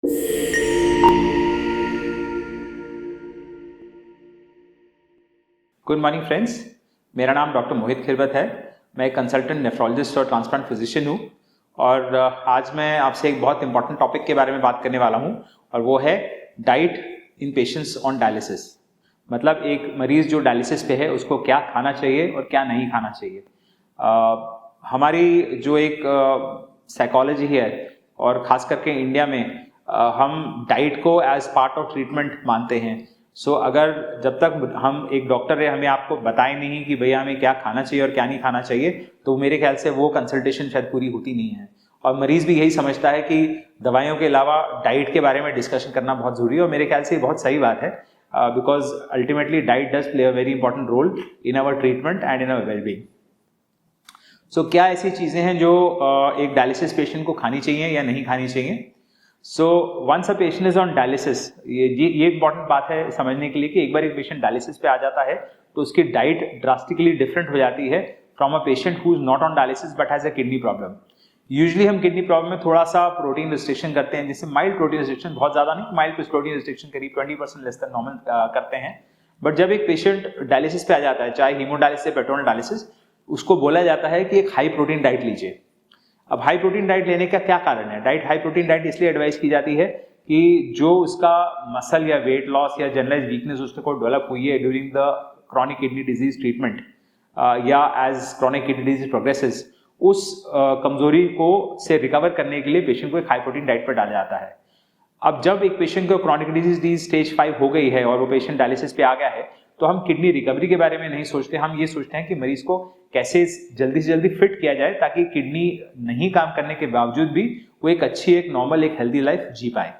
Good morning friends, मेरा नाम doctor मोहित खिरवत है। मैं एक कंसल्टेंट नेफ्रोलॉजिस्ट और ट्रांसप्लांट फिजिशियन हूँ और आज मैं आपसे एक बहुत इंपॉर्टेंट टॉपिक के बारे में बात करने वाला हूँ और वो है diet in patients on dialysis. मतलब एक मरीज जो डायलिसिस पे है उसको क्या खाना चाहिए और क्या नहीं खाना चाहिए। हमारी जो एक साइकोलॉजी है और ख़ास करके इंडिया में हम डाइट को एज पार्ट ऑफ ट्रीटमेंट मानते हैं। अगर जब तक हम एक डॉक्टर है हमें आपको बताए नहीं कि भैया हमें क्या खाना चाहिए और क्या नहीं खाना चाहिए, तो मेरे ख्याल से वो कंसल्टेशन शायद पूरी होती नहीं है। और मरीज भी यही समझता है कि दवाइयों के अलावा डाइट के बारे में डिस्कशन करना बहुत ज़रूरी है और मेरे ख्याल से ये बहुत सही बात है, because ultimately diet does play a very important role in our treatment and in our wellbeing. क्या ऐसी चीज़ें हैं जो एक डायलिसिस पेशेंट को खानी चाहिए या नहीं खानी चाहिए। Once a patient is on dialysis, ये इंपॉर्टेंट बात है समझने के लिए कि एक बार एक पेशेंट डायलिसिस पे आ जाता है तो उसकी डाइट ड्रास्टिकली डिफरेंट हो जाती है from a patient who is not on dialysis but has a kidney problem. Usually हम किडनी प्रॉब्लम में थोड़ा सा प्रोटीन रिस्ट्रिक्शन करते हैं, जिससे माइल्ड प्रोटीन रिस्ट्रिक्शन, बहुत ज्यादा नहीं, माइल्ड प्रोटीन रिस्ट्रिक्शन करीब 20% लेस देन नॉर्मल करते हैं। बट जब एक पेशेंट डायलिसिस पे आ जाता है, चाहे हीमोडायलिसिस या पेट्रोनल डायलिसिस, उसको बोला जाता है कि एक हाई प्रोटीन डाइट लीजिए। अब हाई प्रोटीन डाइट लेने का क्या कारण है? हाई प्रोटीन डाइट इसलिए एडवाइस की जाती है कि जो उसका मसल या वेट लॉस या जनरलाइज वीकनेस उसको डेवलप हुई है during the chronic kidney disease treatment या as chronic kidney disease progresses, उस कमजोरी को से रिकवर करने के लिए पेशेंट को एक हाई प्रोटीन डाइट पर डाला जाता है। अब जब एक पेशेंट को क्रॉनिक डिजीज स्टेज 5 हो गई है और वो पेशेंट डायलिसिस पे आ गया है, तो हम किडनी रिकवरी के बारे में नहीं सोचते, हम ये सोचते हैं कि मरीज को कैसे जल्दी से जल्दी फिट किया जाए ताकि किडनी नहीं काम करने के बावजूद भी वो एक अच्छी, एक नॉर्मल, एक हेल्दी लाइफ जी पाए।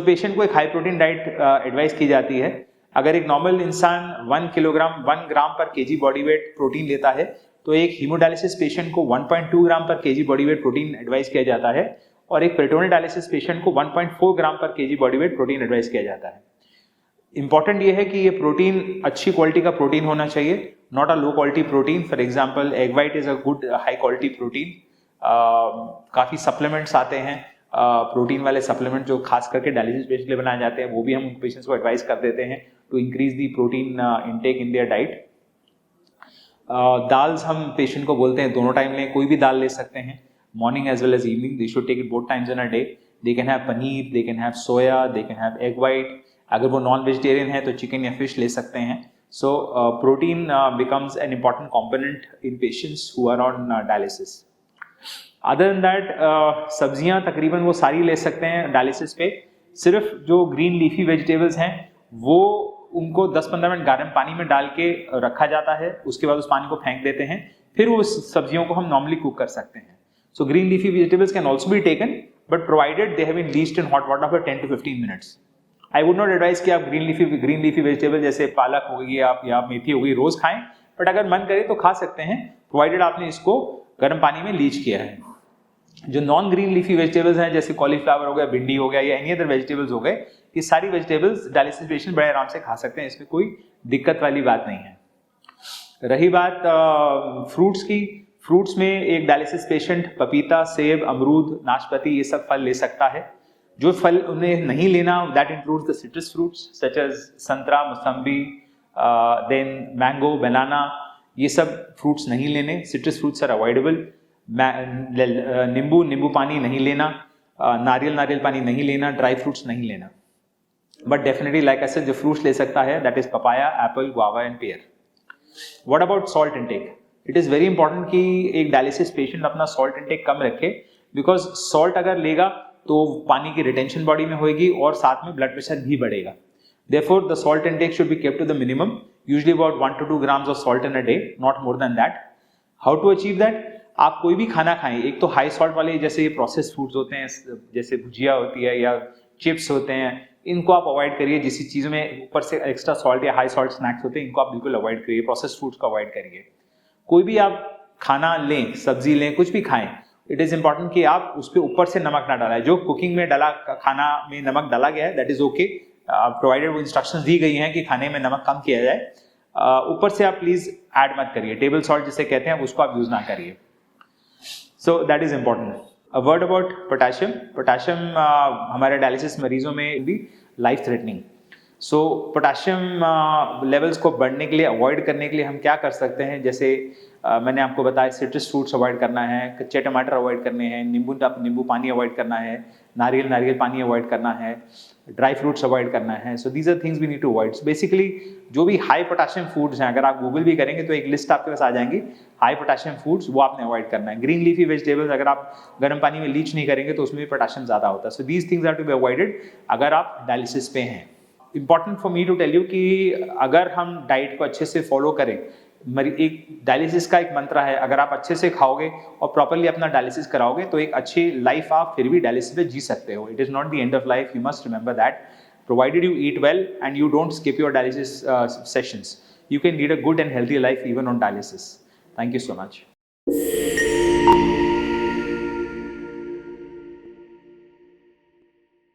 पेशेंट को एक हाई प्रोटीन डाइट एडवाइस की जाती है। अगर एक नॉर्मल इंसान 1 ग्राम पर केजी बॉडी वेट प्रोटीन लेता है, तो एक हीमोडायलिसिस पेशेंट को 1.2 ग्राम पर KG body weight protein advice किया जाता है और एक पेरिटोनियल डायलिसिस पेशेंट को 1.4 ग्राम पर KG body weight protein advice किया जाता है। इंपॉर्टेंट ये है कि ये प्रोटीन अच्छी क्वालिटी का प्रोटीन होना चाहिए, not a low quality protein. For example egg white is a good high quality protein. काफ़ी सप्लीमेंट्स आते हैं, प्रोटीन वाले सप्लीमेंट जो खास करके डायलिसिस पेशेंट के लिए बनाए जाते हैं, वो भी हम उन पेशेंट्स को एडवाइस कर देते हैं to increase the protein intake in their diet. दाल्स हम पेशेंट को बोलते हैं दोनों टाइम लें, कोई भी दाल ले सकते हैं, morning as well as evening. They should take it both times in a day. They can have paneer, they can have soya, they can have egg white. अगर वो नॉन वेजिटेरियन है तो चिकन या फिश ले सकते हैं। Protein becomes an important component in patients who are on dialysis. Other than that, सब्जियां तकरीबन वो सारी ले सकते हैं डायलिसिस पे। सिर्फ जो ग्रीन लीफी वेजिटेबल्स हैं वो उनको 10-15 मिनट गर्म पानी में डाल के रखा जाता है, उसके बाद उस पानी को फेंक देते हैं, फिर उस सब्जियों को हम नॉर्मली कुक कर सकते हैं। Green leafy vegetables can also be taken but provided they have been leached in hot water for 10 to 15 minutes. I would not advise कि आप ग्रीन लीफी वेजिटेबल जैसे पालक हो गई आप या मेथी हो गई रोज खाएं, बट अगर मन करे तो खा सकते हैं, प्रोवाइडेड आपने इसको गर्म पानी में लीच किया है। जो नॉन ग्रीन लीफी वेजिटेबल्स हैं जैसे कॉलीफ्लावर हो गया, भिंडी हो गया या एनी अदर वेजिटेबल्स हो गए, ये सारी वेजिटेबल्स डायलिसिस पेशेंट बड़े आराम से खा सकते हैं, इसमें कोई दिक्कत वाली बात नहीं है। रही बात फ्रूट्स की, फ्रूट्स में एक डायलिसिस पेशेंट पपीता, सेब, अमरूद, नाशपाती ये सब फल ले सकता है। जो फल उन्हें नहीं लेना, that includes the citrus fruits such as santra, mosambi, then mango, बनाना, ये सब फ्रूट्स नहीं लेने। Citrus fruits are avoidable. नींबू पानी नहीं लेना, नारियल पानी नहीं लेना, ड्राई फ्रूट्स नहीं लेना। But definitely like I said, जो फ्रूट्स ले सकता है that is papaya, Apple, guava and pair. What about salt intake? It is very important कि एक डायलिसिस पेशेंट अपना सॉल्ट इंटेक कम रखे, बिकॉज सॉल्ट अगर लेगा तो पानी की रिटेंशन बॉडी में होगी और साथ में ब्लड प्रेशर भी बढ़ेगा। Therefore, the salt intake should be kept to the minimum, usually about 1 to 2 grams of salt in a day, not more than that. How to achieve that? आप कोई भी खाना खाएं, एक तो हाई सॉल्ट वाले जैसे प्रोसेस फूड्स होते हैं, जैसे भुजिया होती है या चिप्स होते हैं, इनको आप अवॉइड करिए। जिस चीज़ों में ऊपर से एक्स्ट्रा सॉल्ट या हाई सॉल्ट स्नैक्स होते हैं, इनको आप बिल्कुल अवॉइड करिए, प्रोसेस फूड्स को अवॉइड करिए। कोई भी आप खाना लें, सब्जी लें, कुछ भी खाएं, इट इज इंपॉर्टेंट कि आप उस पर ऊपर से नमक ना डालें। जो कुकिंग में डाला, खाना में नमक डाला गया है, दैट इज ओके, प्रोवाइडेड वो इंस्ट्रक्शंस दी गई हैं कि खाने में नमक कम किया जाए। ऊपर से आप प्लीज ऐड मत करिए, टेबल सॉल्ट जिसे कहते हैं उसको आप यूज ना करिए। So that is important. A word about potassium. Potassium हमारे डायलिसिस मरीजों में भी लाइफ थ्रेटनिंग। सो पोटेशियम लेवल्स को बढ़ने के लिए, अवॉइड करने के लिए हम क्या कर सकते हैं, जैसे मैंने आपको बताया सिट्रस फ्रूट्स अवॉइड करना है, कच्चे टमाटर अवॉइड करने हैं, नींबू पानी अवॉइड करना है, नारियल पानी अवॉइड करना है, ड्राई फ्रूट्स अवॉइड करना है। So these are things we need to avoid. Basically जो भी हाई पोटेशियम फूड्स हैं, अगर आप गूगल भी करेंगे तो एक लिस्ट आपके पास आ जाएंगी हाई पोटेशियम फूड्स, वो आपने अवॉइड करना है। ग्रीन लीफी वेजिटेबल्स अगर आप गर्म पानी में लीच नहीं करेंगे तो उसमें भी पोटेशियम ज़्यादा होता है। So these things are to be avoided अगर आप डायलिसिस पे हैं। Important for me to tell you कि अगर हम डाइट को अच्छे से फॉलो करें, एक डायलिसिस का एक मंत्र है, अगर आप अच्छे से खाओगे और प्रॉपरली अपना डायलिसिस कराओगे तो एक अच्छी लाइफ आप फिर भी डायलिसिस पे जी सकते हो। It is not the end of life, you must remember that, provided you eat well and you don't skip your dialysis sessions, you can lead a good and healthy life even on dialysis. Thank you so much.